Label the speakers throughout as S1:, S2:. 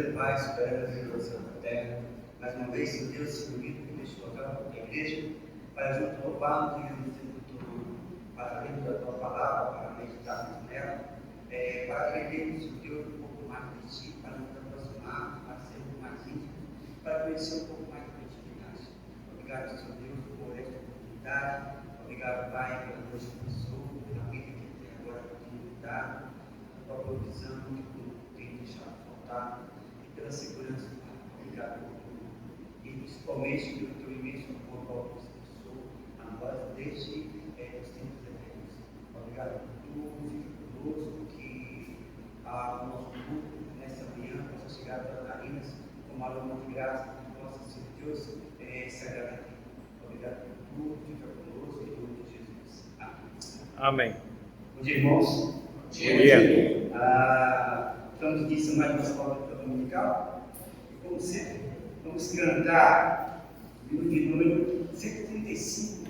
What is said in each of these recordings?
S1: Brasileiro, Pai, soberano Deus da terra, mais uma vez, Senhor Deus, se unido neste local da igreja, para junto louvarmos e agradecermos para ler da tua palavra, para meditarmos nela, para aprendermos, Senhor Deus, um pouco mais de ti, para nos aproximarmos, para sermos mais íntimos, para conhecer um pouco mais da intimidade. Obrigado, Senhor Deus, por esta oportunidade. Obrigado, Pai, pela tua pessoa, pela vida que tem agora oportunidade, pela tua provisão que tu tem deixado faltar e pela segurança, Pai. Obrigado por tudo. E principalmente pelo teu imenso amor para essa pessoa, a nós desde os tempos eternos. Obrigado por tudo, fica conosco, que o nosso grupo nessa manhã possa chegar para Narinas com alma de graça, que possa, Senhor Deus, se agradar. Obrigado por tudo, fica conosco, em nome de Jesus. Amém. Bom dia, irmãos.
S2: Bom dia.
S1: Estamos aqui em mais uma escola dominical. E, como sempre, vamos cantar o livro de número 135.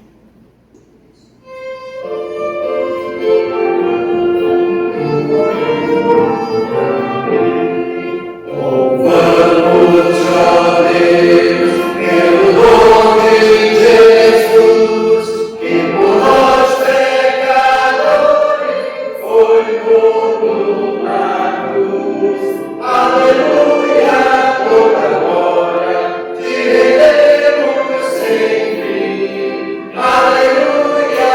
S2: Louvamos a Deus pelo nome de Jesus, que por nós pecadores foi morto na cruz. Aleluia, toda glória te rendemos sem fim. Aleluia,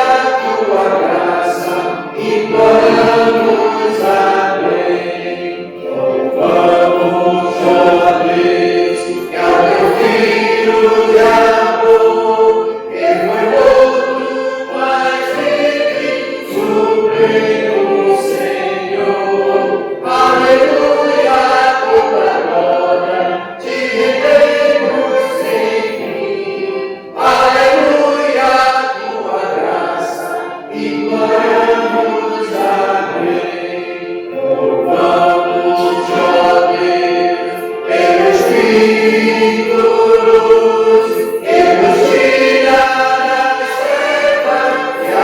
S2: tua graça imploramos, amém. Louvamos a Deus, que ao teu Filho de amor, que foi morto, mas vive, supremo Senhor. Aleluia, toda glória te rendemos sem fim. Aleluia, tua graça imploramos, amém. Louvamos a Deus pelo Espírito luz, que nos tira das trevas e a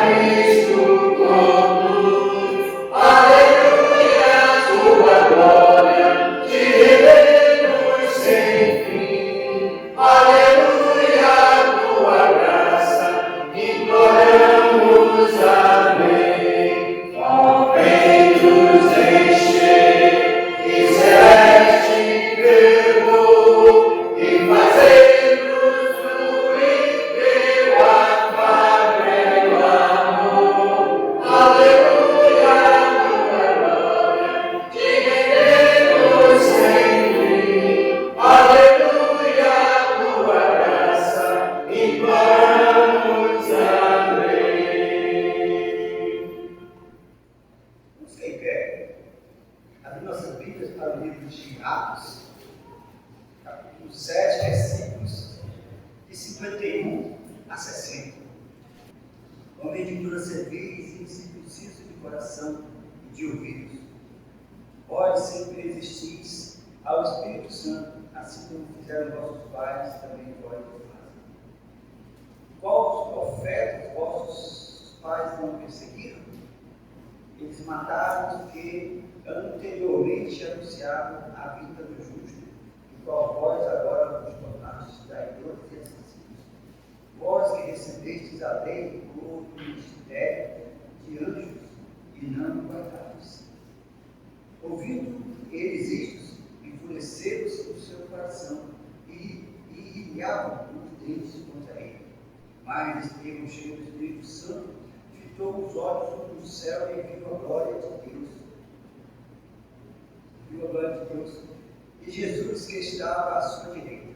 S2: Cristo conduz. Aleluia, tua glória te rendemos sem fim. Aleluia, tua graça imploramos, amém. Ó, vem nos encher de celeste fervor e fazer-nos fluir teu afável amor. Aleluia, tua glória te rendemos sem fim. Aleluia, tua graça imploramos, amém.
S1: Vamos ficar em pé. Abrir nossas Bíblias para o livro de Atos, capítulo 7, versículos de 51 a 60. Homem de dura cerviz e circunciso de coração e de ouvidos, vós sempre existis ao Espírito Santo, assim como fizeram vossos pais, também vós o fazem. Qual os profetas vossos pais não perseguiram? Eles mataram os que anteriormente anunciavam a vinda do justo, e qual vós agora vos tornastes traidores e assassinos. Vós que recebestes a lei por ministério de anjos e não guardados. Ouvindo eles isto, enfureceram-se no seu coração e iriavam os dentes contra ele. Mas Estevão, cheio do Espírito Santo, fitou os olhos no céu e viu a glória de Deus. E Jesus que estava à sua direita.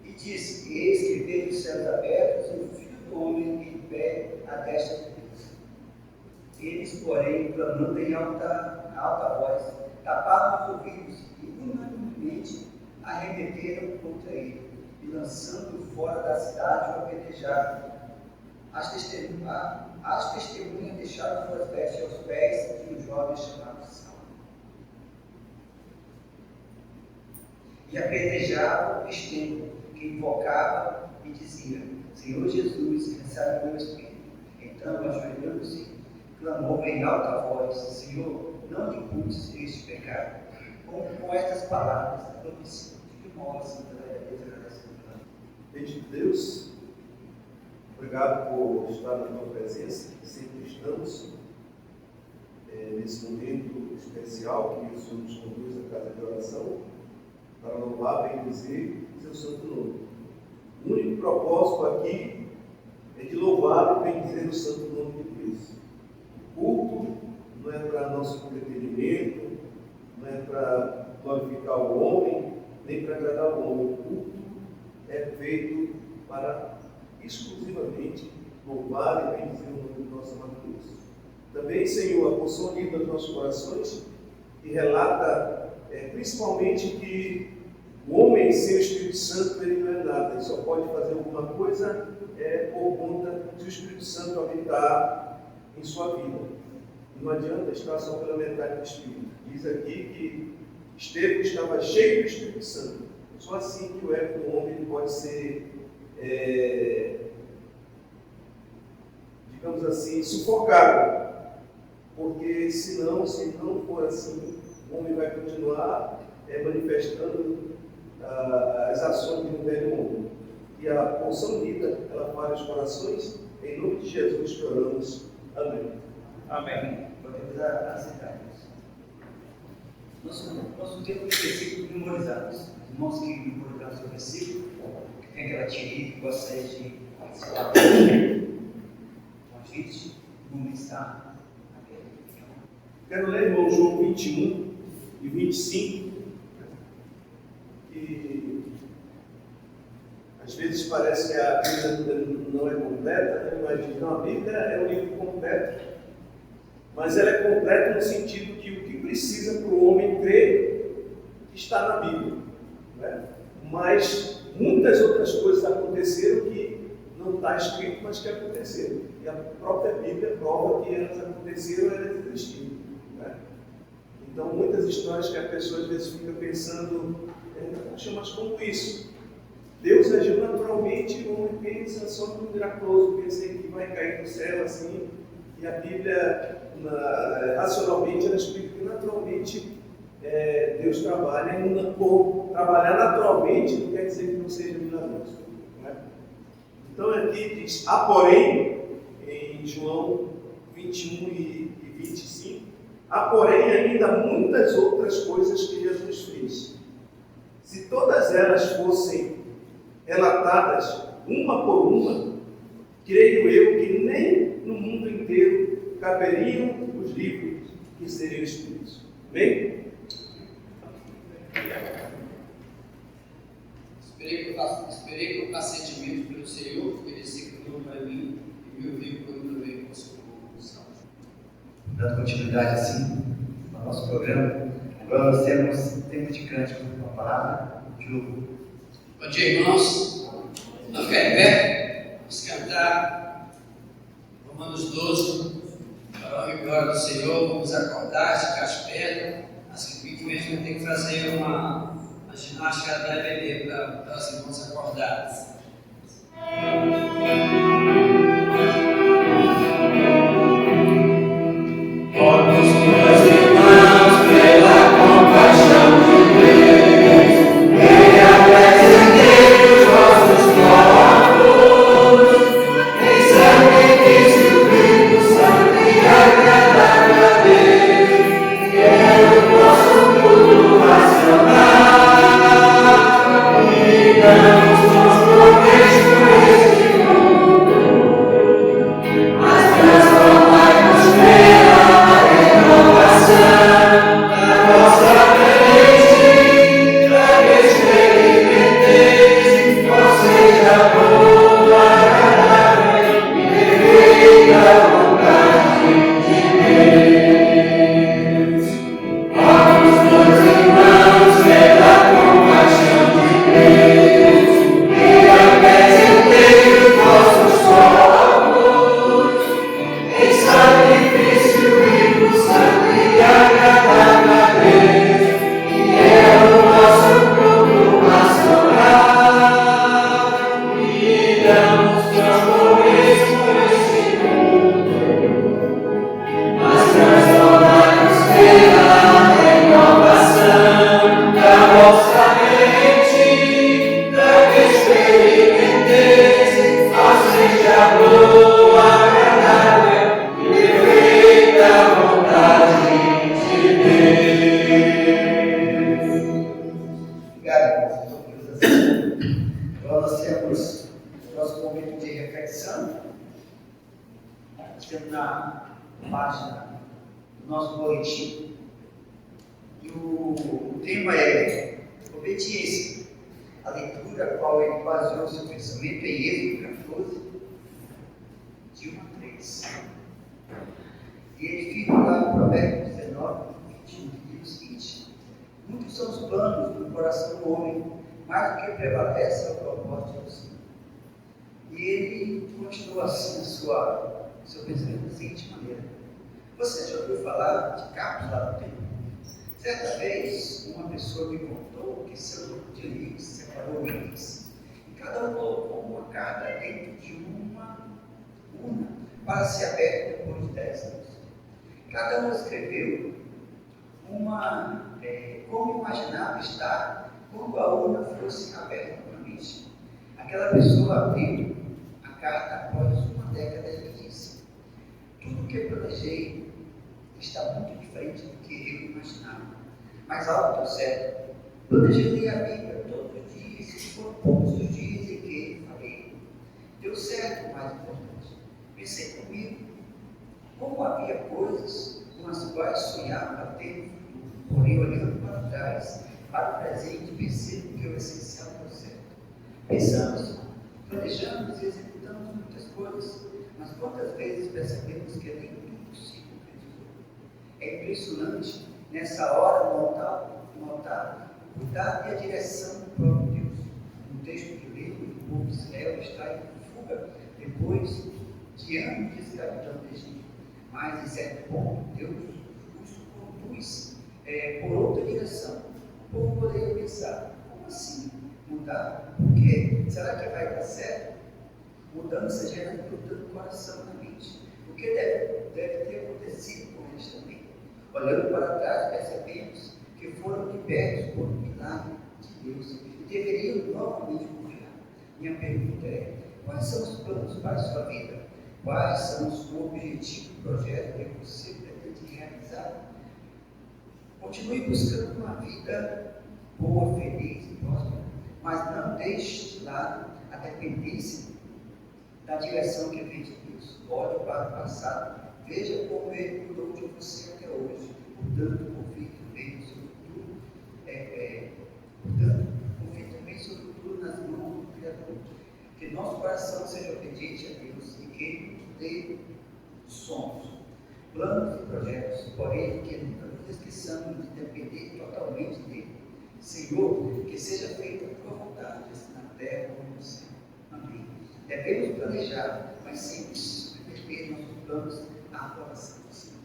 S1: E disse: eis que vejo os céus abertos e o Filho do Homem em pé à destra de Deus. Eles, porém, clamando em alta voz, taparam os ouvidos e unanimemente arremeteram contra ele, e lançando-o fora da cidade, o apedrejaram. As testemunhas deixaram suas vestes aos pés de um jovem chamado Saulo. E apedrejavam Estevão, que invocava e dizia: Senhor Jesus, recebe o meu espírito. Então, ajoelhando-se, clamou em alta voz: Senhor, não lhe imputes este pecado. com estas palavras, propicia de que modo assim Deus agradece.
S3: Bendito Deus, obrigado por estar na tua presença, sempre estamos nesse momento especial que o Senhor nos conduz à casa de oração para louvar, bendizer seu santo nome. O único propósito aqui é de louvar e bendizer o santo nome de Deus. O culto não é para nosso entretenimento, não é para glorificar o homem, nem para agradar o homem. O culto é feito para exclusivamente louvar e bendizer o nome do nosso amado Deus. Também, Senhor, a porção lida dos nossos corações que relata principalmente que o homem sem o Espírito Santo ele não é nada, ele só pode fazer alguma coisa por conta de o Espírito Santo habitar em sua vida. Não adianta estar só pela metade do Espírito. Diz aqui que Estevão estava cheio do Espírito Santo. Só assim que o ego do homem pode ser, digamos assim, sufocado. Porque se não for assim, o homem vai continuar manifestando as ações do velho homem. E a porção lida, ela fala os corações. Em nome de Jesus que oramos. Amém.
S1: Amém. Podemos aceitar isso. Nosso tempo de versículos memorizados. Os irmãos que memorizaram o seu versículo, que tem aquela tia que gostaria de participar com a gente, o mundo está aberto.
S3: Quero ler, irmão, João 21 e 25, que às vezes parece que a Bíblia não é completa, mas não, a Bíblia é um livro completo, mas ela é completa no sentido que o que precisa para o homem crer está na Bíblia, né? Mas muitas outras coisas aconteceram que não está escrito, mas que aconteceram. E a própria Bíblia prova que elas aconteceram e elas existiram, né? Então, muitas histórias que a pessoa às vezes fica pensando, poxa, mas como isso? Deus agiu naturalmente, o homem pensa só no miraculoso, pensa que vai cair do céu assim, e a Bíblia, racionalmente, ela explica que naturalmente Deus trabalha, por trabalhar naturalmente não quer dizer que não seja milagroso, né? Então aqui diz, porém, em João 21 e 25, porém ainda muitas outras coisas que Jesus fez. Se todas elas fossem relatadas uma por uma, creio eu que nem no mundo inteiro caberiam os livros que seriam escritos. Bem?
S4: Esperei com pacientemente pelo Senhor, porque ele se criou para mim e me ouviu quando veio com a sua conclusão.
S1: Dando continuidade assim ao nosso programa, agora nós temos tempo de cântico com a palavra de louvor.
S4: Bom dia, irmãos. Vamos ficar em pé, vamos cantar Romanos 12, para a glória do Senhor. Vamos acordar, ficar esperto. As que mesmo tem que fazer uma ginástica da EBD para os irmãos acordados.
S2: Todos meus irmãos, pela compaixão de Deus, venha apresentar os vossos corpos, em sacrifício vivo, santo e agradável a Deus, que é o vosso culto racional, e damos-nos por Cristo este
S1: estamos na página do nosso boletim. E o tema é obediência. A leitura a qual ele baseou seu pensamento é em Êxodo 14, de 1 a 3. E ele fica lá em Provérbios 19, 21, que diz o seguinte: muitos são os planos do coração do homem, mas o que prevalece é o propósito do Senhor. E ele continua assim seu pensamento da seguinte maneira: você já ouviu falar de cápsula do tempo? Certa vez, uma pessoa me contou que seu grupo de amigos separou eles, e cada um colocou uma carta dentro de uma urna para ser aberta depois de 10 anos. Cada um escreveu como imaginava estar quando a urna fosse aberta novamente. Aquela pessoa abriu a carta após uma década e disse: tudo o que eu planejei está muito diferente do que eu imaginava. Mas algo deu certo. Planejei ler a Bíblia todos os dias, e foram poucos os dias em que falei. Deu certo, o mais importante. Pensei comigo, como havia coisas com as quais sonhava ter no futuro, porém olhando para trás, para o presente, percebo que o essencial deu certo. Pensamos, planejamos e executamos muitas coisas, mas quantas vezes percebemos que nem tudo se concretizou? É impressionante nessa hora notar o cuidado e a direção do próprio Deus. No texto que lemos, o povo de Israel está em fuga depois de anos de escravidão do Egito. Mas, em certo ponto, Deus os conduz por outra direção. O povo poderia pensar: como assim mudar? Por quê? Será que vai dar certo? Mudança gera dúvida no coração e na mente. O que deve ter acontecido com eles também? Olhando para trás, percebemos que foram libertos por um milagre de Deus e deveriam novamente confiar. Minha pergunta é: quais são os planos para a sua vida? Quais são os objetivos do projeto que você pretende realizar? Continue buscando uma vida boa, feliz e próspera, mas não deixe de lado a dependência da direção que vem de Deus. Olhe para o passado, veja como Ele cuidou de você até hoje. Portanto, confie também no seu futuro. Confie também no seu futuro nas mãos do Criador. Que nosso coração seja obediente a Deus e que Ele nos dê sonhos, planos e projetos, porém que nunca nos esqueçamos de depender totalmente dEle. Senhor, que seja feita a tua vontade, assim na terra como no céu. Amém. Devemos planejar, mas sempre submeter nossos planos à aprovação do Senhor.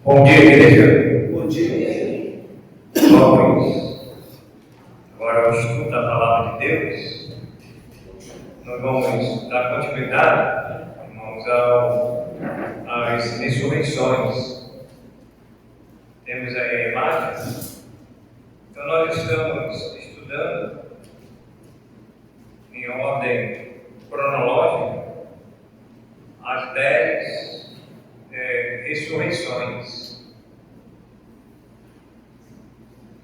S2: Bom dia, igreja.
S3: Bom dia.
S2: Jovens, agora o estudo da palavra de Deus. Nós vamos dar continuidade, irmãos, às ressurreições. Temos aí a imagem. Então, nós estamos estudando em ordem cronológica as 10 ressurreições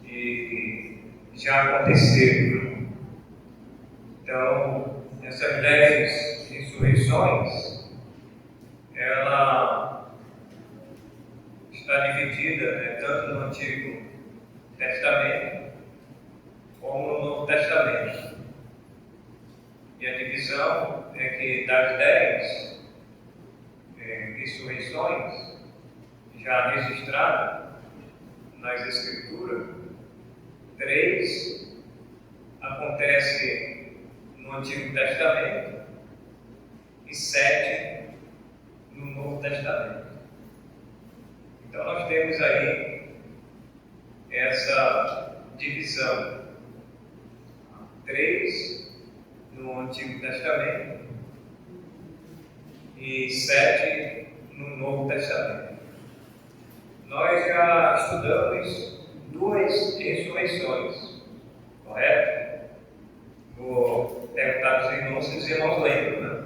S2: que já aconteceram. Então, essas 10 ressurreições, ela está dividida, tanto no Antigo Testamento como no Novo Testamento. E a divisão é que das 10 ressurreições já registradas nas Escrituras, 3 acontecem no Antigo Testamento e 7 no Novo Testamento. Então nós temos aí essa divisão: 3 no Antigo Testamento e 7 no Novo Testamento. Nós já estudamos 2 ressurreições, correto? Vou perguntar para os irmãos se os irmãos lembram, né?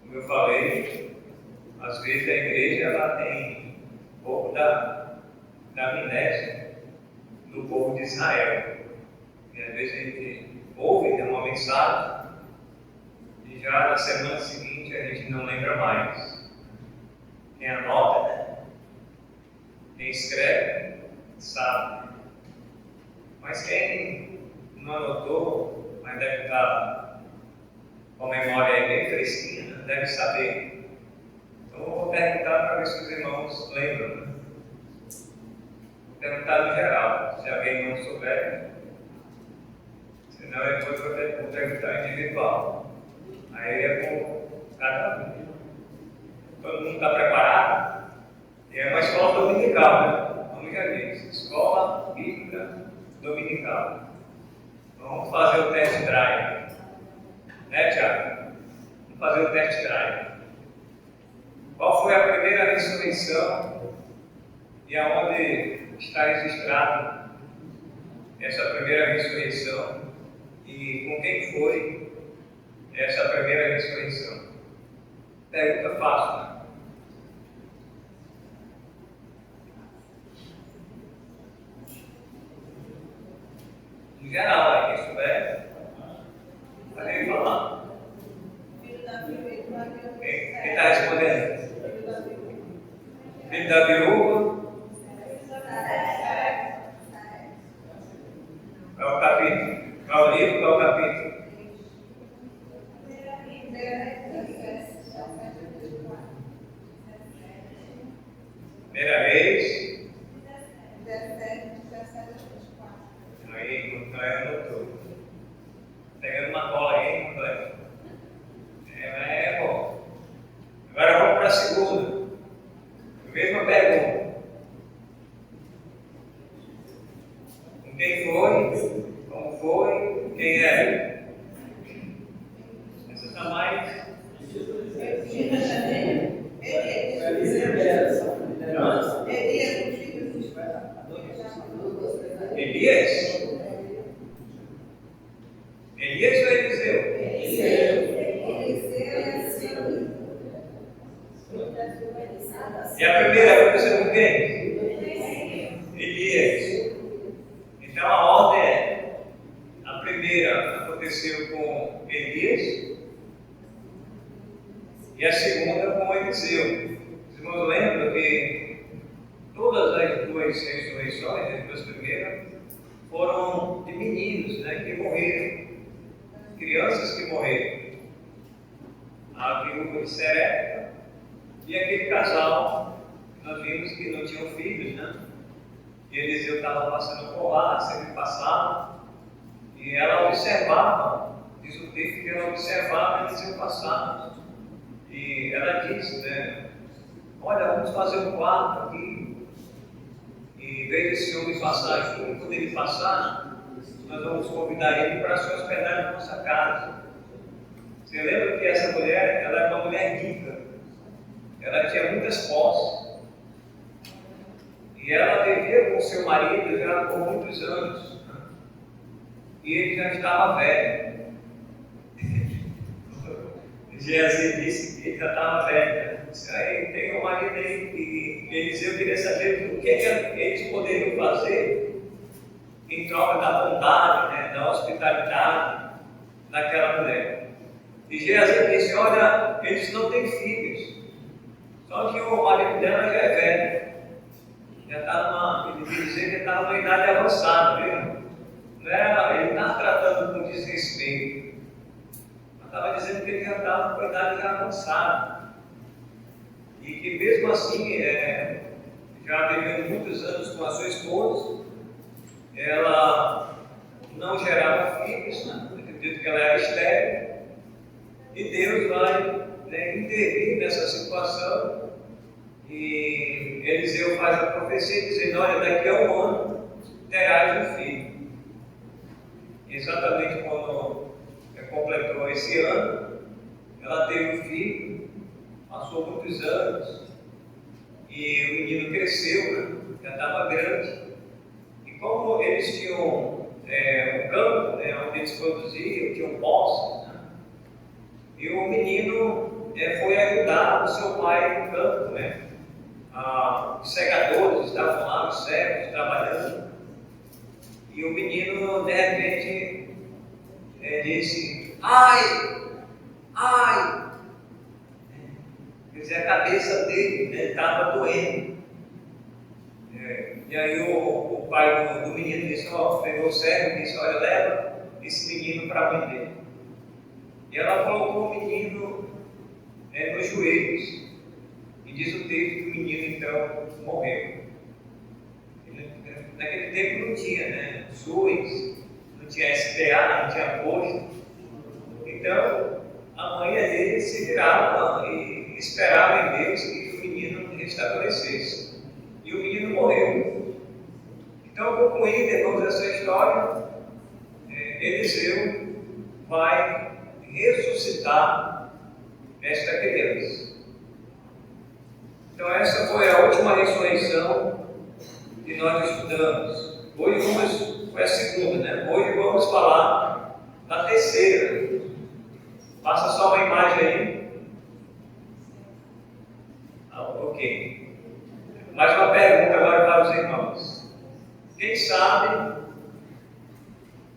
S2: Como eu falei, às vezes a igreja ela tem um pouco da amnésia do povo de Israel. E às vezes a gente ouve uma mensagem e já na semana seguinte a gente não lembra mais. Quem anota, né? Quem escreve, sabe. Mas quem não anotou, mas deve estar com a memória bem fresquinha, deve saber. Então eu vou perguntar para ver se os irmãos lembram. Né? Vou perguntar no geral, se alguém não souber. Senão depois eu vou perguntar individual. Aí é por cada um. Todo mundo está preparado? E é uma escola dominical, né? Como já disse, escola bíblica dominical. Então, vamos fazer o test drive. Né, Tiago? Vamos fazer o test drive. Qual foi a primeira ressurreição e aonde está registrado essa primeira ressurreição e com quem foi essa primeira ressurreição? Pergunta fácil, né? Em geral, quem souber, pode falar. Quem está respondendo? Filho da viúva. Qual é o capítulo? Qual é o livro? Qual é o capítulo? Primeira vez. Aí, não anotou. Pegando uma cola aí, não é? É bom. Agora vamos para a segunda. Mesma pergunta. Com quem foi? Como foi? Quem é? Essa está mais. Elias? Elias ou Eliseu? E a primeira aconteceu com quem? Elias. Então a ordem é: a primeira aconteceu com Elias e a segunda com Eliseu. Os irmãos lembram que todas as duas ressurreições, as duas primeiras, foram de meninos, né, que morreram, crianças que morreram. A viúva de Serepta e aquele casal que nós vimos que não tinham filhos, né? E Eliseu estava passando por lá, sempre passava, e ela observava, diz o texto que ela observava Eliseu passar. E ela disse, né? Olha, vamos fazer um quarto aqui, e veja esse homem passar junto. Quando ele passar, nós vamos convidar ele para se hospedar na nossa casa. Você lembra que essa mulher, ela era uma mulher rica, ela tinha muitas posses, e ela vivia com seu marido já por muitos anos, e ele já estava velho. Jesus disse que ele já estava velho. Disse, aí tem um marido aí, e Eliseu queria saber o que eles poderiam fazer em troca da bondade, né, da hospitalidade daquela mulher. E Jesus disse, olha, eles não têm filhos, só que o marido dela já é velho, já está ele quer dizer que está numa idade avançada, viu? Não era, ele não estava tratando com desrespeito, mas estava dizendo que ele já estava com a idade já avançada, e que mesmo assim, já vivendo muitos anos com a sua esposa, ela não gerava filhos, né? Acredito que ela era estéril. E Deus vai, né, intervir nessa situação, e Eliseu faz a profecia dizendo, olha, daqui a um ano terás um filho. E exatamente quando completou esse ano, ela teve um filho, passou muitos anos, e o menino cresceu, né, já estava grande. E como eles tinham um campo, né, onde eles produziam, tinham poços, e o menino foi ajudar o seu pai no campo, né? Os segadores estavam lá, os servos trabalhando, e o menino de repente disse, ai, quer dizer, a cabeça dele estava doendo. E aí o pai do menino disse, pegou o servo e disse, olha, leva esse menino para a mãe dele. E ela colocou o menino nos joelhos. E diz o texto que o menino então morreu. Naquele tempo não tinha, SUS, não tinha SPA, não tinha posto. Então, a mãe dele se virava e esperava em Deus que o menino restabelecesse. E o menino morreu. Então, concluindo, irmãos, essa história, Eliseu vai ressuscitar esta criança. Então, essa foi a última ressurreição que nós estudamos. Hoje foi a segunda, Hoje vamos falar da terceira. Passa só uma imagem aí. Ok. Mais uma pergunta agora para os irmãos. Quem sabe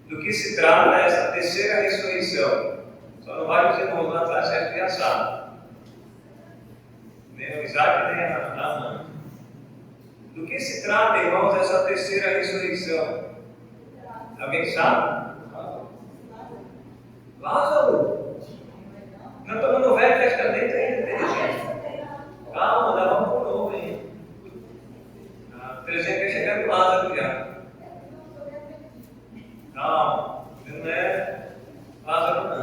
S2: do que se trata essa terceira ressurreição? Só não vai os irmãos lá atrás, certo que já sabe. Nem o Isaac, nem a Ana. Do que se trata, irmãos, essa terceira ressurreição? Alguém sabe? Lázaro? Nós estamos no Velho Testamento ainda, inteligente. Calma, dá vamos para o novo ainda. 300 que chegar no Lázaro já. Não é Lázaro não.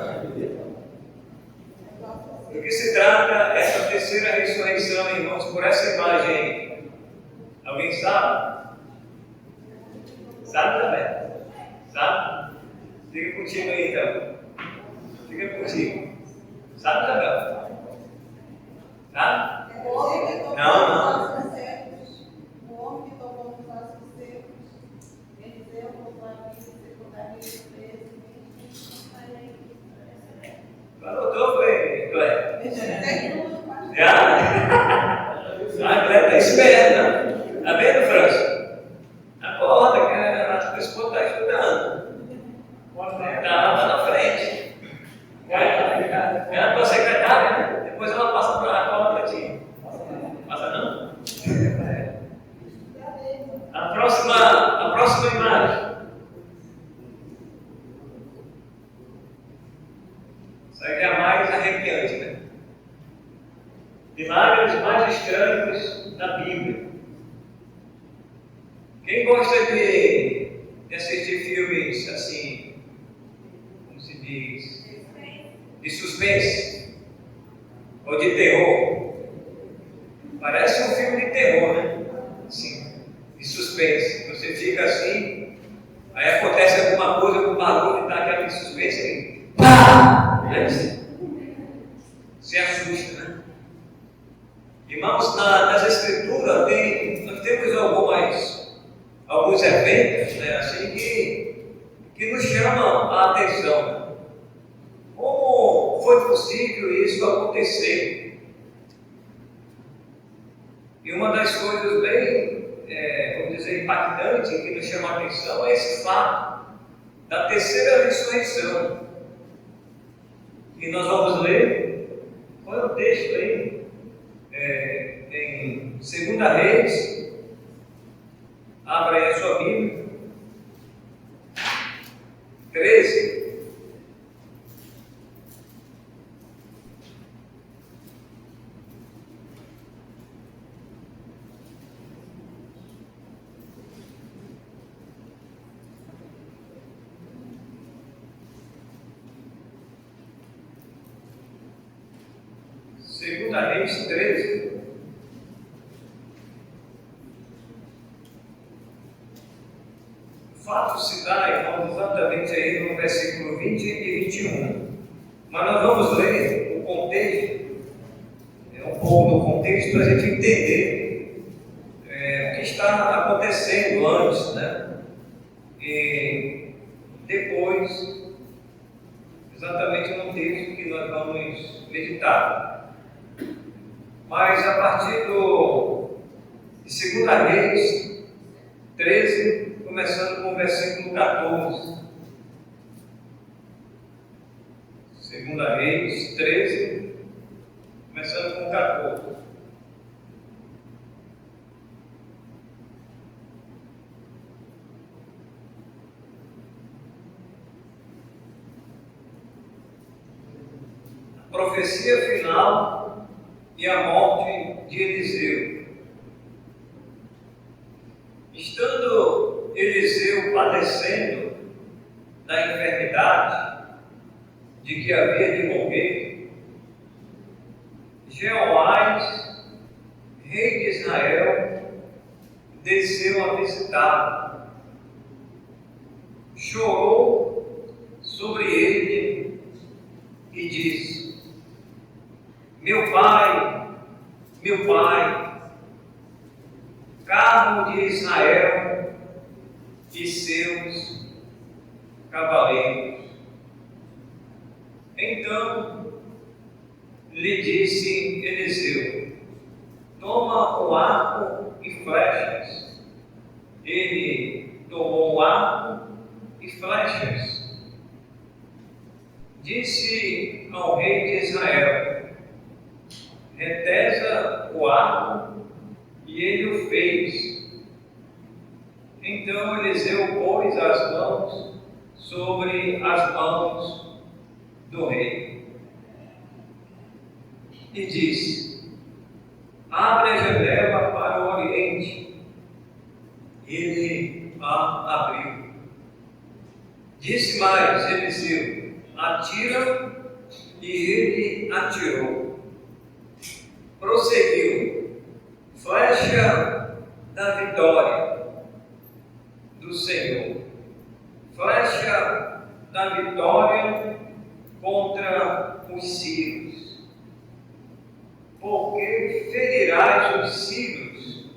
S2: Do que se trata essa terceira ressurreição, irmãos, por essa imagem aí? Alguém sabe? Sabe também? Sabe? Fica contigo aí então. Fica contigo. Sabe também? Sabe? Não.
S5: O homem que tomou os nossos seus, Eliseu voltou a vida, secundária e
S2: Anotou, foi, Cléber?
S5: preso.
S2: Já? A Cléber está esperta, né? Está vendo, França? Acorda, que a esposa está estudando. Está lá na frente. É a tua secretária, né? Depois ela passa para a cola para ti. Passa não? A próxima imagem. Isso aí é a mais arrepiante, né? Milagres mais estranhos da Bíblia. Quem gosta de assistir filmes assim, como se diz, de suspense ou de terror? Parece um filme de terror, né? Assim, de suspense. Você fica assim, aí acontece alguma coisa com o barulho e dá aquele suspense aí. Pá! Se assusta, né? Irmãos, nas Escrituras nós temos alguns eventos, assim, que nos chamam a atenção. Como foi possível isso acontecer? E uma das coisas bem, vamos dizer, impactantes que nos chama a atenção é esse fato da terceira ressurreição. E nós vamos ler, qual é o texto aí? Em 2 Reis, abra aí a sua Bíblia, 13. Segunda Reis 13. O fato se dá, irmãos, exatamente aí no versículo 20 e 21. Mas nós vamos ler o contexto, um pouco do contexto, para a gente entender o que está acontecendo antes, né? E depois, exatamente no texto que nós vamos meditar. Mas a partir de 2 Reis 13, começando com o versículo 14. 2 Reis 13, começando com 14. A profecia final e a morte de Eliseu. Estando Eliseu padecendo da enfermidade de que havia de morrer, Jeoás, rei de Israel, desceu a visitá-lo. Chorou sobre ele e disse: meu pai, carro de Israel e seus cavaleiros. Então lhe disse Eliseu: toma o arco e flechas. Ele tomou o arco e flechas. Disse ao rei de Israel: retesa o arco, e ele o fez. Então Eliseu pôs as mãos sobre as mãos do rei e disse: abre a janela para o oriente. Ele a abriu. Disse mais Eliseu: atira, e ele atirou. Prosseguiu: flecha da vitória do Senhor, flecha da vitória contra os sírios. Porque ferirás os sírios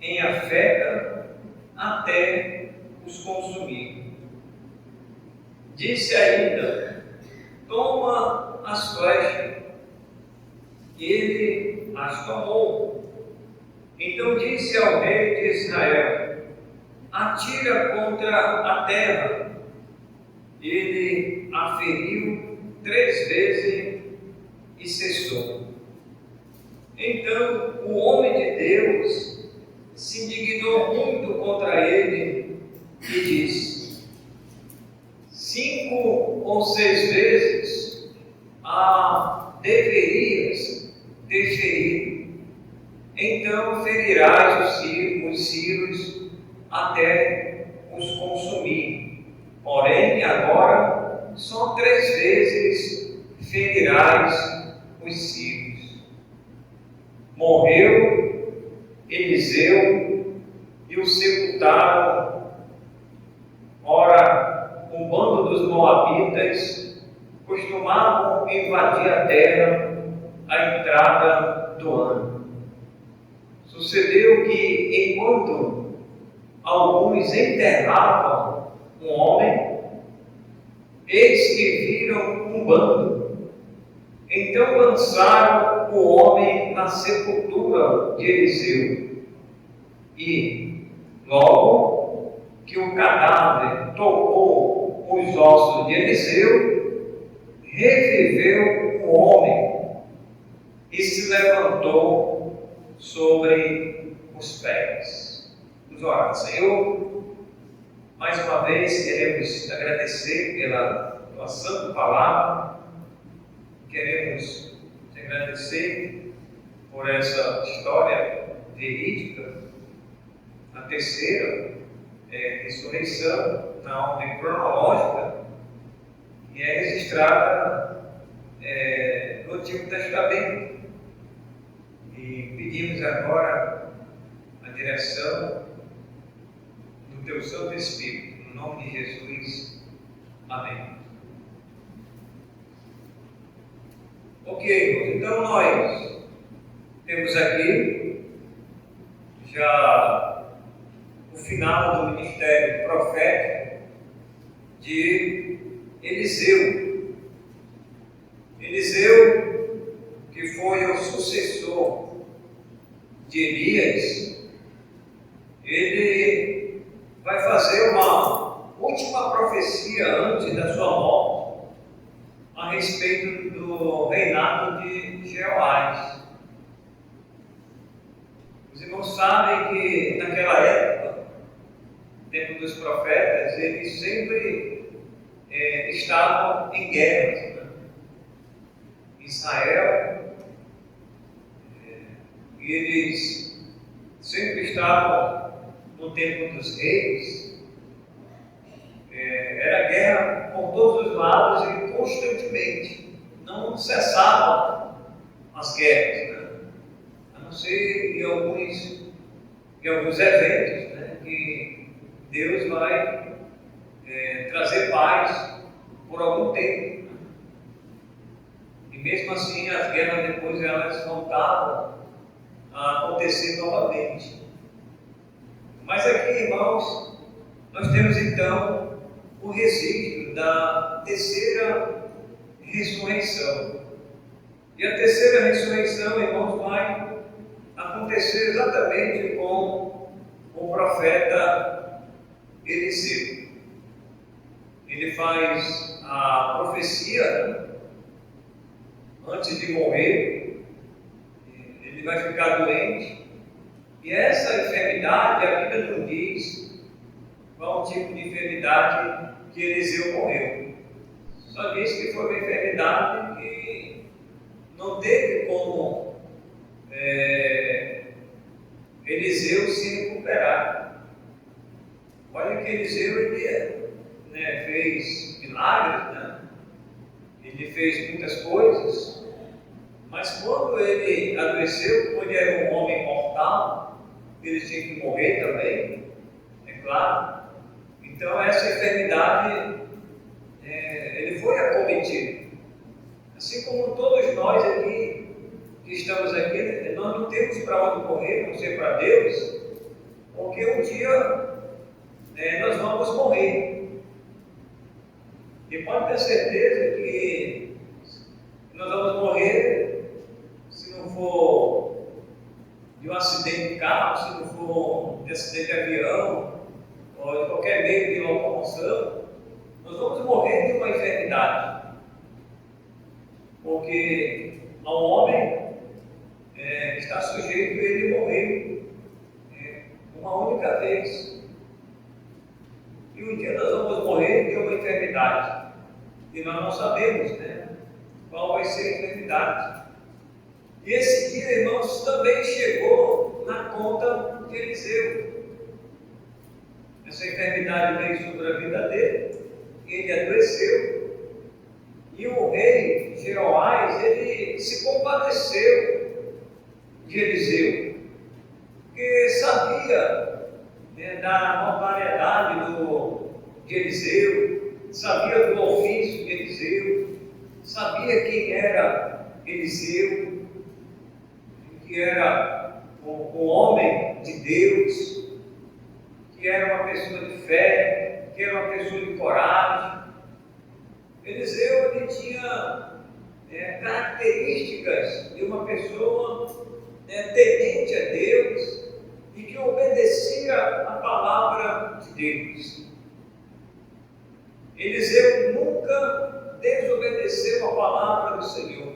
S2: em Afeca até os consumir. Disse ainda: toma as flechas. Ele as tomou. Então disse ao rei de Israel: atira contra a terra. Ele a feriu 3 vezes e cessou. Então o homem de Deus se indignou muito contra ele e disse: 5 ou 6 vezes deverias ter ferido. Então ferirás os sírios até os consumir. Porém, agora só 3 vezes ferirás os sírios. Morreu Eliseu e o sepultaram. Ora, o bando dos moabitas costumavam invadir a terra à entrada do ano. Sucedeu que, enquanto alguns enterravam um homem, eis que viram um bando. Então lançaram o homem na sepultura de Eliseu. E, logo que o cadáver tocou os ossos de Eliseu, reviveu o homem e se levantou sobre os pés. Vamos orar. Senhor, mais uma vez queremos agradecer pela tua santa palavra, queremos te agradecer por essa história verídica, a terceira ressurreição na ordem cronológica, que é registrada no Antigo Testamento. E pedimos agora a direção do teu Santo Espírito, no nome de Jesus. Amém. Ok, então nós temos aqui já o final do ministério profético de Eliseu. Eliseu, que foi o sucessor de Elias, ele vai fazer uma última profecia antes da sua morte, a respeito do reinado de Jeoás. Os irmãos sabem que naquela época, no tempo dos profetas, eles sempre estavam em guerra. Né? Israel, e eles sempre estavam no tempo dos reis. Era guerra por todos os lados e constantemente. Não cessavam as guerras, né? A não ser em alguns eventos, né, que Deus vai trazer paz por algum tempo. E mesmo assim as guerras depois elas voltavam a acontecer novamente. Mas aqui, irmãos, nós temos então o registro da terceira ressurreição. E a terceira ressurreição, irmãos, vai acontecer exatamente com o profeta Eliseu. Ele faz a profecia antes de morrer, ele vai ficar doente, e essa enfermidade, a Bíblia não diz qual tipo de enfermidade que Eliseu morreu. Só diz que foi uma enfermidade que não teve como Eliseu se recuperar. Olha que Eliseu ele, fez milagres, né? Ele fez muitas coisas, mas quando ele adoeceu, como ele era um homem mortal, ele tinha que morrer também, é claro. Então essa enfermidade, ele foi acometido. Assim como todos nós aqui, que estamos aqui, nós não temos para onde correr, não ser para Deus, porque um dia nós vamos morrer. E pode ter certeza que nós vamos morrer, se não for de um acidente de carro, se não for de acidente de avião, ou de qualquer meio de locomoção, nós vamos morrer de uma enfermidade. Porque ao homem está sujeito a ele morrer uma única vez. E um dia nós vamos morrer de uma enfermidade. E nós não sabemos, qual vai ser a enfermidade. E esse dia, irmãos, também chegou na conta de Eliseu. Essa enfermidade veio sobre a vida dele, ele adoeceu. E o rei Jeoás, ele se compadeceu de Eliseu, porque sabia da notariedade de Eliseu, sabia do ofício de Eliseu, sabia quem era Eliseu, que era um homem de Deus, que era uma pessoa de fé, que era uma pessoa de coragem. Eliseu ele tinha características de uma pessoa temente a Deus e que obedecia a palavra de Deus. Eliseu nunca desobedeceu a palavra do Senhor.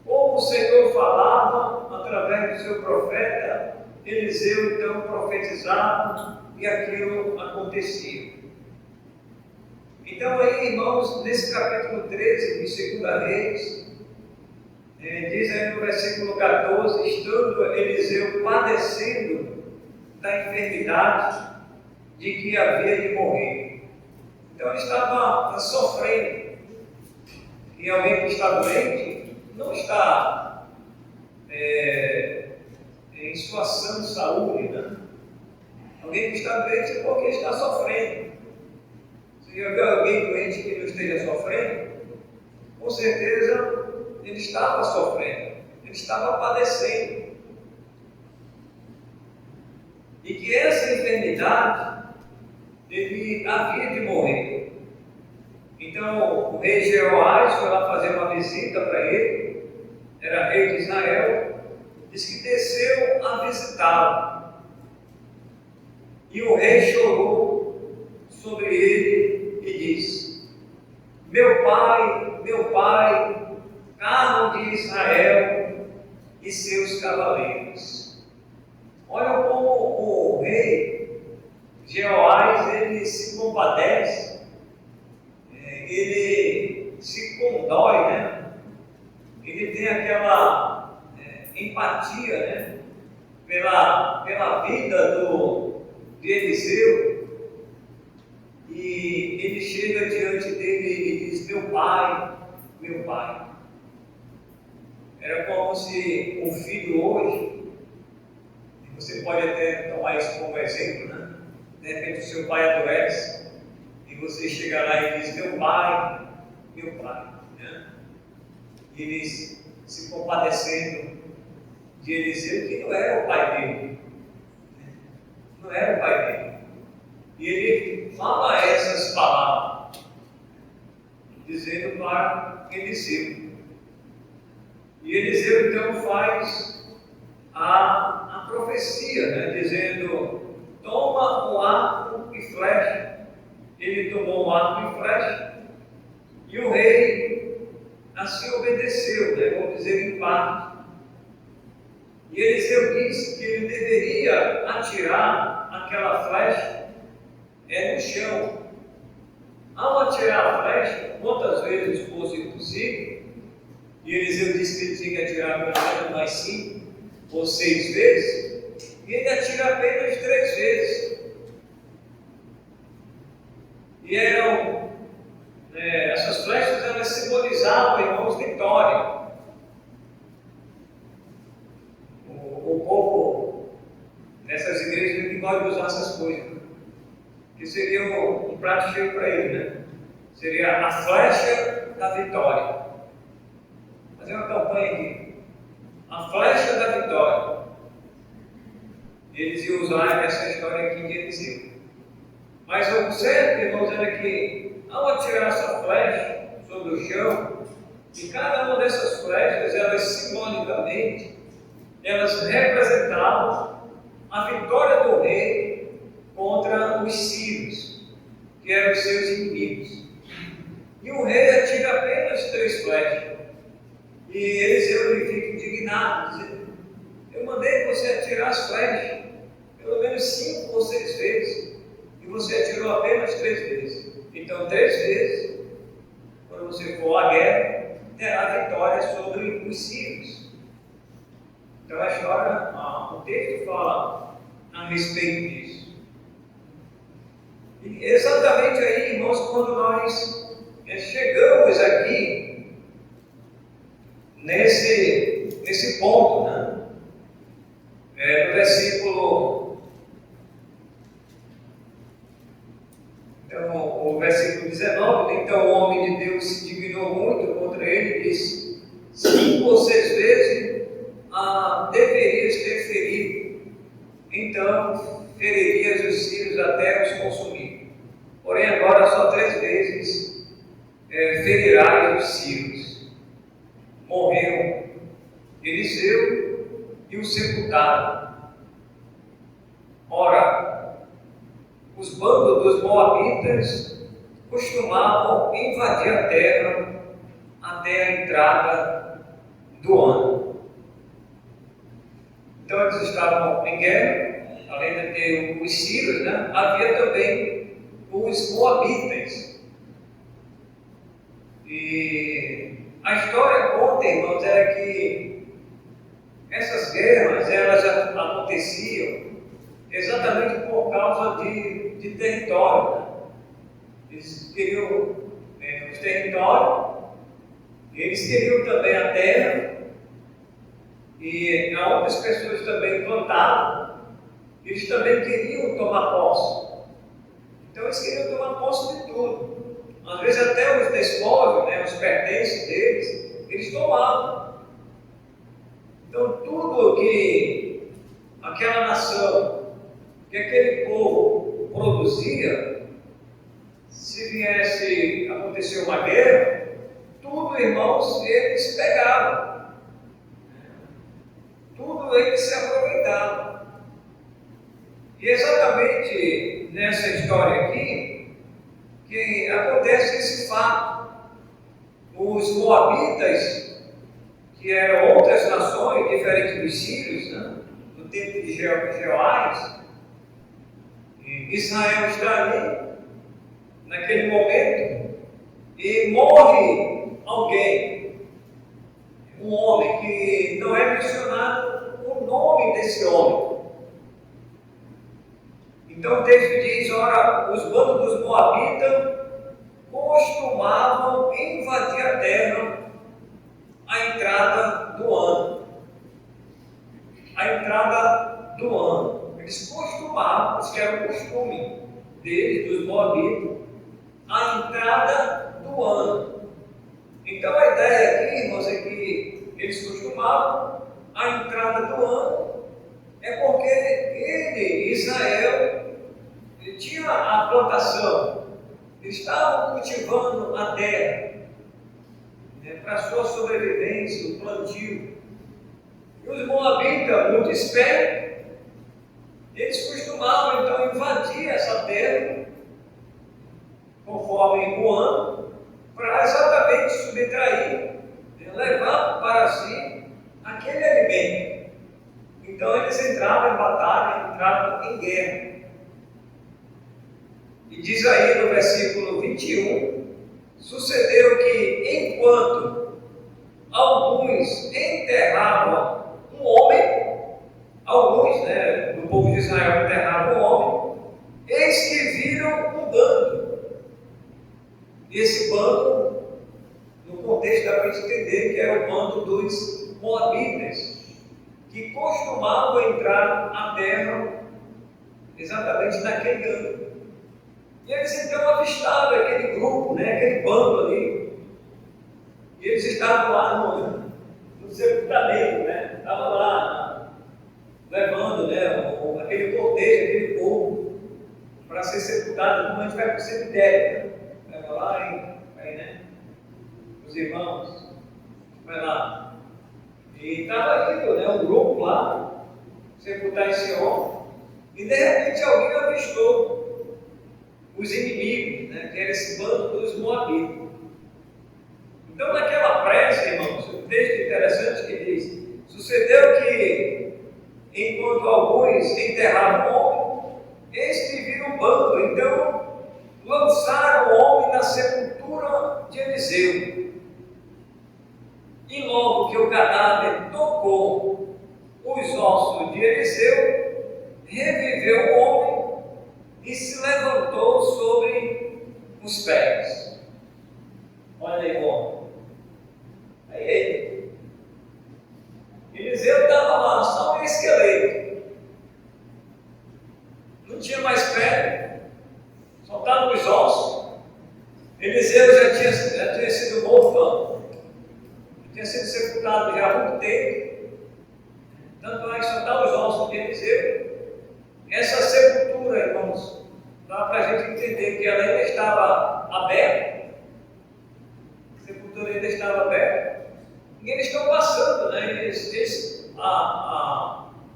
S2: Como o Senhor falava através do seu profeta, Eliseu então profetizava e aquilo acontecia. Então aí, irmãos, nesse capítulo 13 de 2 Reis, diz aí no versículo 14, estando Eliseu padecendo da enfermidade de que havia de morrer. Então ele estava sofrendo. E alguém que está doente não está em sua sã saúde, né? Alguém que está doente é porque está sofrendo. Se houver alguém doente que não esteja sofrendo, com certeza ele estava sofrendo, ele estava padecendo. E que essa enfermidade ele havia de morrer. Então o rei Jeoás foi lá fazer uma visita para ele, era rei de Israel, disse que desceu a visitá-lo. E o rei chorou sobre ele e disse: meu pai meu pai, carro de Israel e seus cavaleiros. Olha como o rei Jeoás, ele se compadece, ele se condói, né? Ele tem aquela empatia, né? Pela vida de Eliseu, e ele chega diante dele e diz: meu pai, meu pai. Era como se um filho hoje, e você pode até tomar isso como exemplo, né? De repente o seu pai adoece e você chega lá e diz: meu pai, né? E eles se compadecendo de Eliseu, que não era o pai dele, não era o pai dele. E ele fala essas palavras, dizendo para Eliseu. E Eliseu então faz a profecia, né, dizendo: toma o arco e flecha. Ele tomou o arco e flecha, e o rei assim obedeceu, né, vamos dizer em parte. E Eliseu disse que ele deveria atirar aquela flecha no chão. Ao atirar a flecha, quantas vezes fosse possível, e Eliseu disse que ele tinha que atirar pelo menos mais 5 ou 6 vezes, e ele atira apenas 3 vezes. E eram, essas flechas, elas simbolizavam, irmãos, vitória. O povo nessas igrejas que gosta de usar essas coisas, que seria um prato cheio para ele, né? Seria a flecha da vitória. Fazer uma campanha aqui. A flecha da vitória. Eles iam usar essa história aqui de Eliseu. Mas o certo, irmãos, era que ao atirar essa flecha sobre o chão, e cada uma dessas flechas, elas simbolicamente, elas representavam a vitória do rei contra os sírios, que eram os seus inimigos. E o rei atira apenas 3 flechas. E Eliseu fica indignado, dizendo: eu mandei você atirar as flechas pelo menos 5 ou 6 vezes, e você atirou apenas 3 vezes. Então, 3 vezes, quando você for à guerra, terá vitória sobre os sírios. Então a história, o texto fala a respeito disso. E exatamente aí, irmãos, quando nós chegamos aqui nesse ponto, né? No versículo, então, o versículo 19, então o homem de Deus se dignou muito contra ele e disse: 5 ou 6 vezes deverias ter ferido, então feririas os sírios até os consumir. Porém agora só 3 vezes ferirás os sírios. Morreu Eliseu e o sepultaram. Ora, os bandos dos moabitas costumavam invadir a terra até a entrada do ano. Então eles estavam em guerra, além de ter os sírios, né? Havia também os moabitas. E a história conta, irmãos, era que essas guerras, elas aconteciam exatamente por causa de território. Né? Eles queriam os territórios, eles queriam também a terra, e outras pessoas também plantavam, eles também queriam tomar posse. Então eles queriam tomar posse de tudo. Às vezes até os despojos, né, os pertences deles, eles tomavam. Então tudo que aquela nação, que aquele povo produzia, se viesse acontecer uma guerra, tudo, irmãos, eles pegavam. Tudo eles se aproveitavam. E exatamente nessa história aqui, que acontece esse fato. os moabitas, que eram outras nações diferentes dos sírios, né? No tempo de Jeoás, Israel está ali, naquele momento, e morre alguém, um homem que não é mencionado o nome desse homem. Então o texto diz: ora, os bandos dos moabitas costumavam invadir a terra à entrada do ano. A entrada do ano. Eles costumavam, isso que era o costume deles, dos moabitas, a entrada do ano. Então a ideia aqui, irmãos, é que eles costumavam a entrada do ano, é porque ele, Israel, ele tinha a plantação, eles estavam cultivando a terra, né, para a sua sobrevivência, o plantio. E os moabitas, muito espertos, eles costumavam então invadir essa terra, conforme o ano, para exatamente subtrair, levar para si aquele alimento. Então eles entravam em batalha, entravam em guerra. E diz aí no versículo 21, sucedeu que enquanto alguns enterravam um homem, alguns, né, do povo de Israel enterravam um homem, eis que viram um bando. E esse bando, no contexto, dá para entender que era o bando dos moabitas, que costumavam entrar na terra exatamente naquele ano. E eles então avistaram aquele grupo, né, aquele bando ali, e eles estavam lá no sepultamento, né, estavam lá levando, né, aquele cortejo, aquele povo, para ser sepultado, como a gente vai para o cemitério, né? Leva lá aí, né, os irmãos, vai lá. E estava indo, né, um grupo lá, sepultar esse homem, e de repente alguém avistou os inimigos, né, que era esse bando dos moabitas. Então, naquela prece, irmãos, um texto interessante que diz: sucedeu que, enquanto alguns enterravam o homem, eis que viram um bando, então lançaram o homem na sepultura de Eliseu. E logo que o cadáver tocou os ossos de Eliseu, reviveu o homem e se levantou sobre os pés. Olha aí, irmão. Aí ele. Eliseu estava lá, só um esqueleto. Não tinha mais pele, só estavam os ossos. Eliseu já tinha sido morto, tinha sido sepultado já há muito tempo. Tanto é que só estavam os ossos de Eliseu. Essa sepultura, irmãos, dá para a gente entender que ela ainda estava aberta. A sepultura ainda estava aberta. E eles estão passando, né?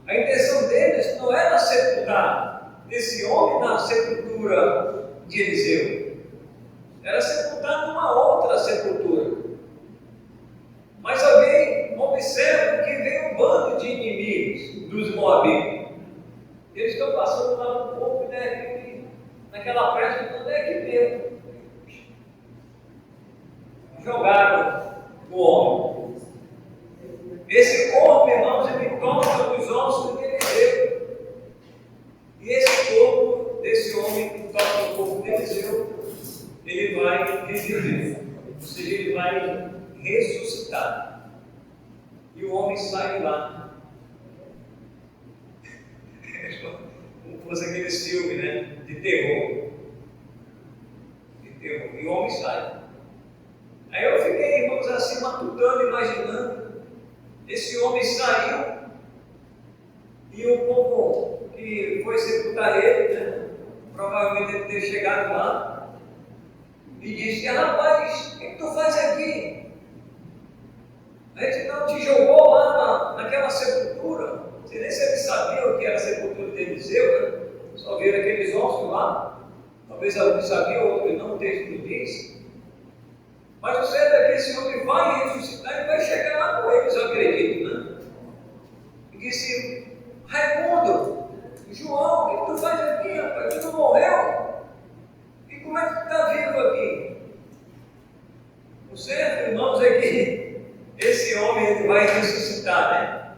S2: A intenção deles não era sepultar esse homem na sepultura de Eliseu. Era sepultar numa outra sepultura. Mas alguém observa que veio um bando de inimigos dos moabitas. Eles estão passando lá no povo, né, naquela prece, onde é que deu? Jogaram o homem. Esse corpo, irmãos, ele toca os ossos de Eliseu. E esse corpo desse homem que toca o corpo de Eliseu, ele vai reviver. Ou seja, ele vai ressuscitar. E o homem sai de lá. Como fosse aqueles filmes, né, de terror. E o homem sai. Aí eu fiquei, irmãos, assim, matutando, imaginando. Esse homem saiu e o povo que foi sepultar ele, né, provavelmente deve ter chegado lá e disse: rapaz, o que tu faz aqui? A gente não te jogou lá naquela sepultura. Você nem se ele sabia o que era a sepultura de Eliseu, né? Só viram aqueles ossos lá. Talvez alguns sabiam, outros não, o texto não diz. Mas o certo é que esse homem vai ressuscitar e vai chegar lá com eles, eu acredito, né? E disse: Raimundo, João, o que tu faz aqui, rapaz? Tu não morreu? E como é que tu está vivo aqui? O certo, irmãos, é que esse homem ele vai ressuscitar, né?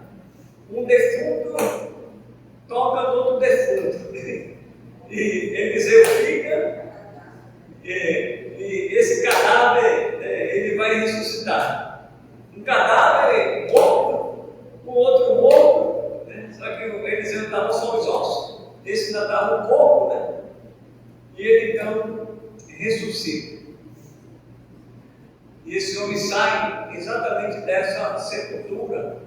S2: Um defunto toca no outro defunto. E Eliseu fica, e esse cadáver ele vai ressuscitar. Um cadáver morto, o outro morto, né? Só que o Eliseu estava só os ossos, esse ainda estava o corpo, né? E ele então ressuscita. E esse homem sai exatamente dessa sepultura,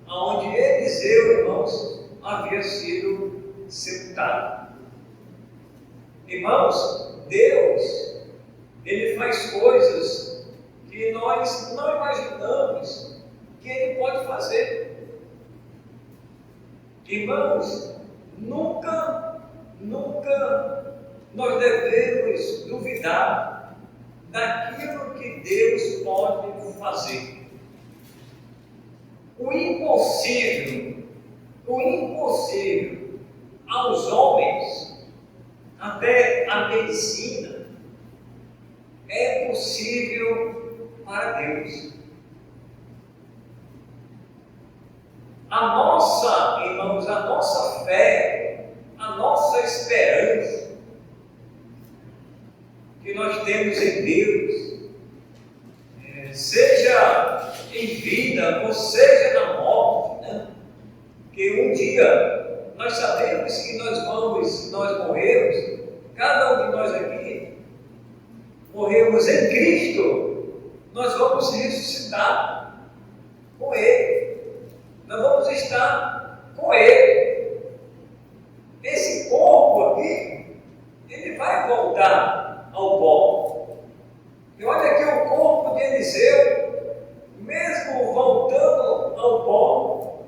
S2: onde Eliseu, irmãos, havia sido sepultado. Irmãos, Deus, Ele faz coisas que nós não imaginamos que Ele pode fazer. Irmãos, nunca nós devemos duvidar daquilo que Deus pode fazer. O impossível aos homens, até a medicina, é possível para Deus. Irmãos, a nossa fé, a nossa esperança que nós temos em Deus, seja em vida ou seja na morte, né? Que um dia nós sabemos que nós morremos, cada um de nós aqui morremos em Cristo, nós vamos ressuscitar com Ele, nós vamos estar com Ele. Esse corpo aqui, ele vai voltar ao pó. E olha que o corpo de Eliseu, mesmo voltando ao pó,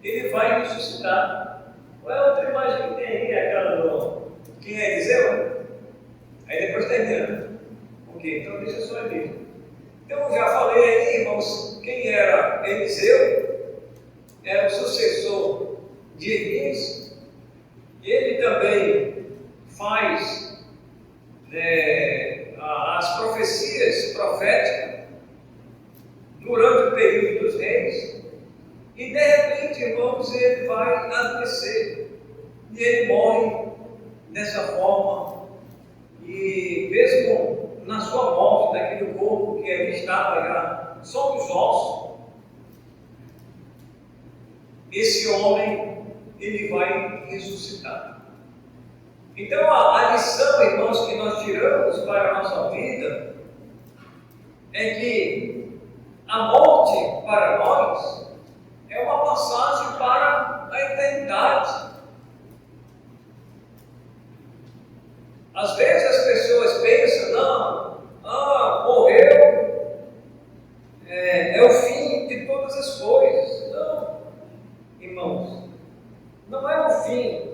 S2: ele vai ressuscitar. Qual é a outra imagem que tem aí? Aquela do... Quem é Eliseu? Aí depois termina. Ok, então deixa só ali. Então eu já falei aí, irmãos, quem era Eliseu? Era o sucessor de Elias. Ele também faz as profecias proféticas durante o período dos reis. E de repente, irmãos, ele vai adoecer. E ele morre dessa forma. E mesmo na sua morte, daquele corpo que ele estava já só os ossos, esse homem, ele vai ressuscitar. Então, a lição, irmãos, que nós tiramos para a nossa vida é que a morte para nós é uma passagem para a eternidade. Às vezes as pessoas pensam, morreu, é o fim de todas as coisas. Não, irmãos, não é o fim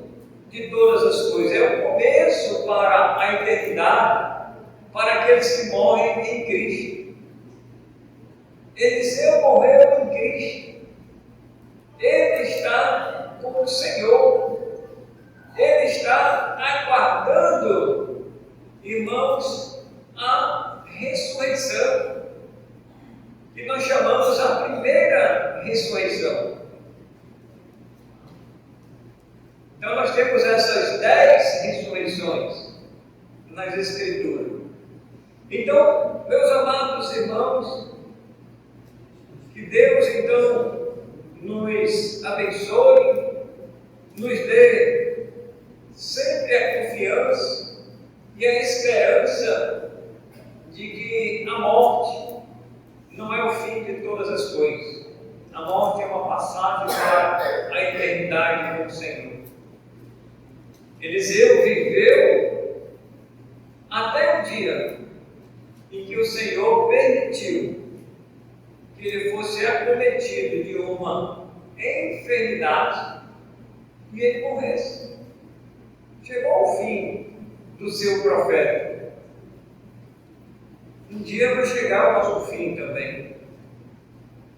S2: de todas as coisas, é o começo para a eternidade, para aqueles que morrem em Cristo. Eliseu morreu em Cristo, ele está com o Senhor, ele está aguardando, irmãos, a ressurreição, que nós chamamos a primeira ressurreição. Então nós temos essas 10 ressurreições nas Escrituras. Então, meus amados irmãos, que Deus então nos abençoe, nos dê sempre a confiança e a esperança de que a morte não é o fim de todas as coisas. A morte é uma passagem para a eternidade com o Senhor. Eliseu viveu até o dia em que o Senhor permitiu que ele fosse acometido de uma enfermidade e ele morresse. Chegou ao fim do seu profeta. Um dia vai chegar o nosso fim também.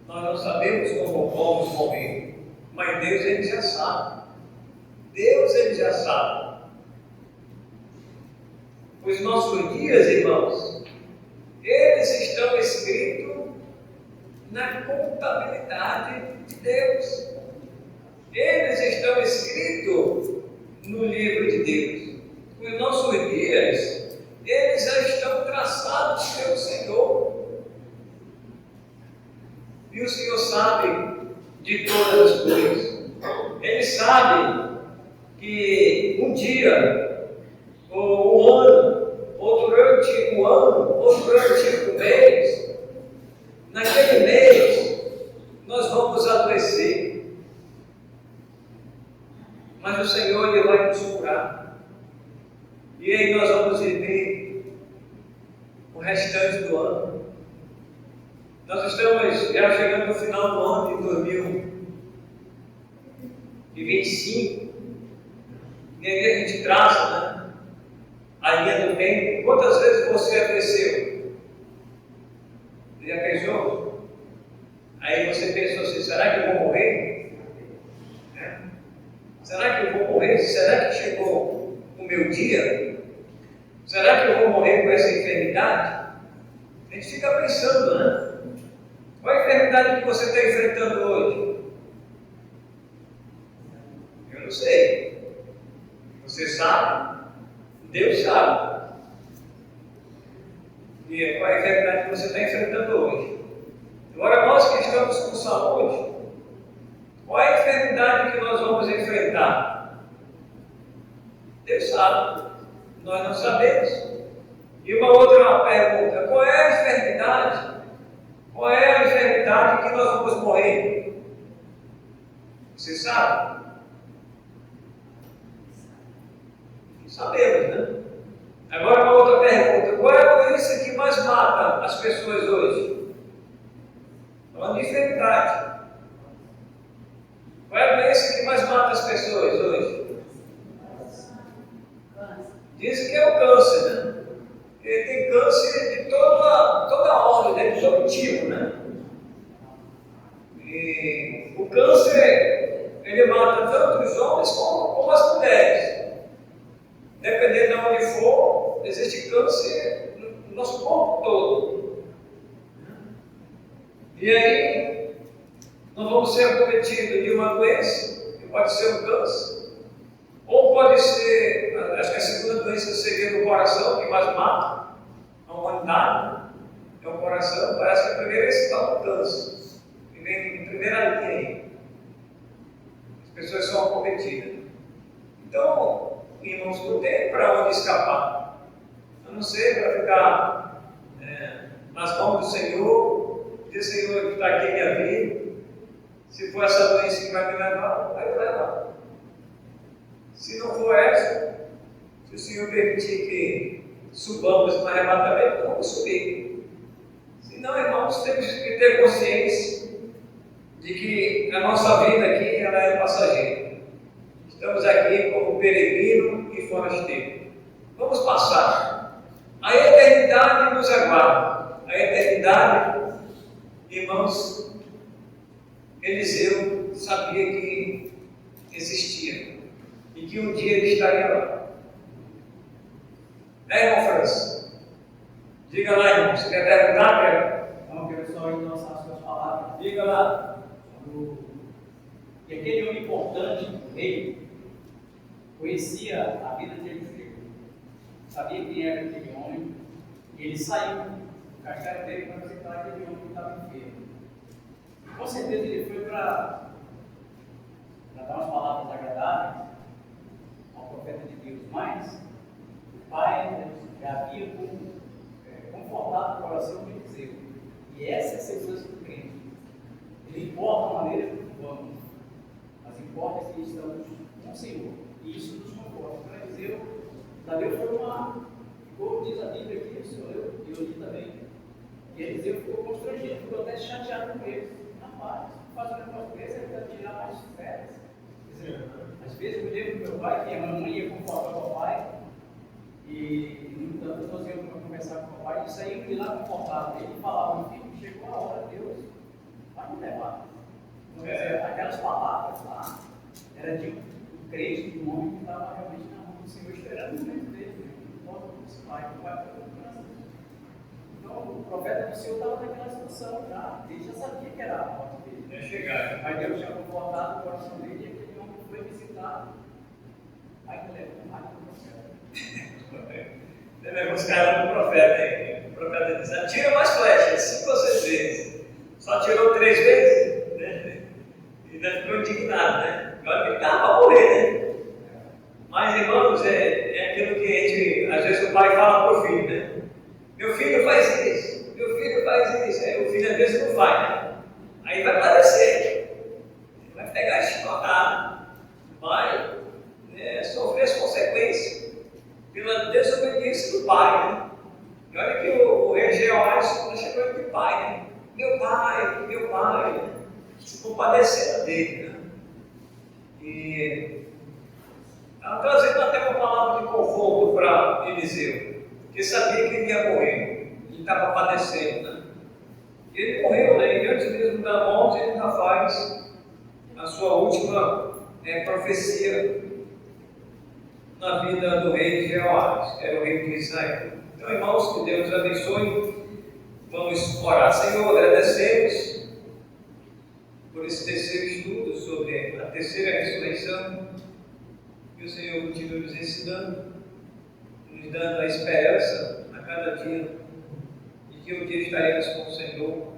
S2: Nós não sabemos como vamos morrer, mas Deus ele já sabe. Deus ele já sabe. Os nossos dias, irmãos, eles estão escritos na contabilidade de Deus. Eles estão escritos no livro de Deus. Os nossos dias, eles já estão traçados pelo Senhor. E o Senhor sabe de todas as coisas. Ele sabe que um dia, ou um ano, ou durante um ano, ou durante um mês, naquele mês, nós vamos adoecer. Mas o Senhor ele vai nos curar. E aí nós vamos viver o restante do ano. Nós estamos já chegando no final do ano de 2025. E aí a gente traça, né, a linha do tempo. Quantas vezes você adoeceu? Você já pensou? Aí você pensou assim, será que eu vou morrer? Será que eu vou morrer? Será que chegou o meu dia? Será que eu vou morrer com essa enfermidade? A gente fica pensando, né? Qual a enfermidade que você está enfrentando hoje? Eu não sei. Você sabe? Deus sabe. E qual a enfermidade que você está enfrentando hoje? Agora, nós que estamos com saúde, qual é a enfermidade que nós vamos enfrentar? Deus sabe. Nós não sabemos. E uma outra pergunta: qual é a enfermidade? Qual é a enfermidade que nós vamos morrer? Você sabe? Não sabemos, né? Agora uma outra pergunta: qual é a doença que mais mata as pessoas hoje? Falando de enfermidade. Qual é a doença que mais mata as pessoas hoje? Dizem que é o câncer, né? Ele tem câncer de toda ordem, né? De todo tipo, né? E o câncer, ele mata tanto os homens como as mulheres. Dependendo de onde for, existe câncer no nosso corpo todo. E aí, nós vamos ser acometidos de uma doença, que pode ser um câncer, ou pode ser, acho que a segunda doença seria do coração, que mais mata a humanidade, é o coração. Parece que a primeira é esse tal do câncer, que vem em primeira linha aí. As pessoas são acometidas. Então, irmãos, não tem para onde escapar, a não ser para ficar nas mãos do Senhor, dizer: Senhor, está aqui a minha vida. Se for essa doença que vai me levar, vai me levar. Se não for essa, se o Senhor permitir que subamos no arrebatamento, vamos subir. Se não, irmãos, temos que ter consciência de que a nossa vida aqui ela é passageira. Estamos aqui como peregrino e forasteiro. Vamos passar. A eternidade nos aguarda. A eternidade, irmãos, Eliseu sabia que existia e que um dia ele estaria lá. Irmão Francis? Diga lá, irmão. Você quer perguntar?
S6: Não, quero só endossar as suas palavras.
S2: Diga lá.
S6: E aquele homem importante, o rei, conhecia a vida de Eliseu, sabia quem era aquele homem, e ele saiu do castelo dele para visitar aquele homem que estava enfermo. Com certeza ele foi para dar umas palavras agradáveis ao profeta de Deus, mas o pai já havia confortado o coração de Eliseu. E essa é a segurança do crente. Ele importa a maneira que vamos, mas importa que estamos com o Senhor. E isso nos conforta. Para Eliseu, Davi foi como diz a Bíblia aqui, o Senhor, e eu li também. E Eliseu ficou constrangido, ficou até chateado com ele. Rapaz, faz um negócio desse, ele vai tirar mais férias. Às vezes eu lembro do meu pai, que a mamãe ia confortar o papai, E, no entanto, eu estou indo para conversar com o papai, e saí de lá confortável. Ele falava, filho, chegou a hora, Deus vai me levar. Então, aquelas palavras lá, era de um crente, de um homem que estava realmente na mão do Senhor, esperando o momento dele. Volta para esse pai, não vai para o coração. Então, o profeta do Senhor estava naquela situação já, ele já sabia que era a morte dele.
S2: Ia chegar.
S6: Mas Deus tinha confortado o coração dele e aquele homem foi visitado. Aí que leva mais para o profeta.
S2: Você vai buscar o profeta aí. O profeta diz: atira mais flechas, 5 ou 6 vezes. Só tirou 3 vezes, né? E ainda ficou indignado, né? Agora que ele estava para morrer, né? Mas, irmãos, é aquilo que a gente, às vezes o pai fala para o filho, né? Meu filho faz isso, meu filho faz isso. Aí o filho às vezes não faz, né? Aí vai padecer, vai pegar a chicotada, vai sofrer as consequências pela desobediência do pai, né? E olha que o rei Jeoás chegou ele de pai, né? Meu pai, né? Se compadecendo dele, né? E ela trazendo até uma palavra de conforto para Eliseu, que sabia que ele ia morrer, ele estava padecendo, né? Ele morreu, né? E antes mesmo da morte, ele ainda faz a sua última profecia na vida do rei Jeoás, que era o rei de Israel. Então, irmãos, que Deus abençoe. Vamos orar. Senhor, agradecemos por esse terceiro estudo sobre a terceira ressurreição, que o Senhor continua nos ensinando, nos dando a esperança a cada dia de que um dia estaremos com o Senhor,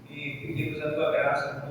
S2: e pedimos a Tua graça.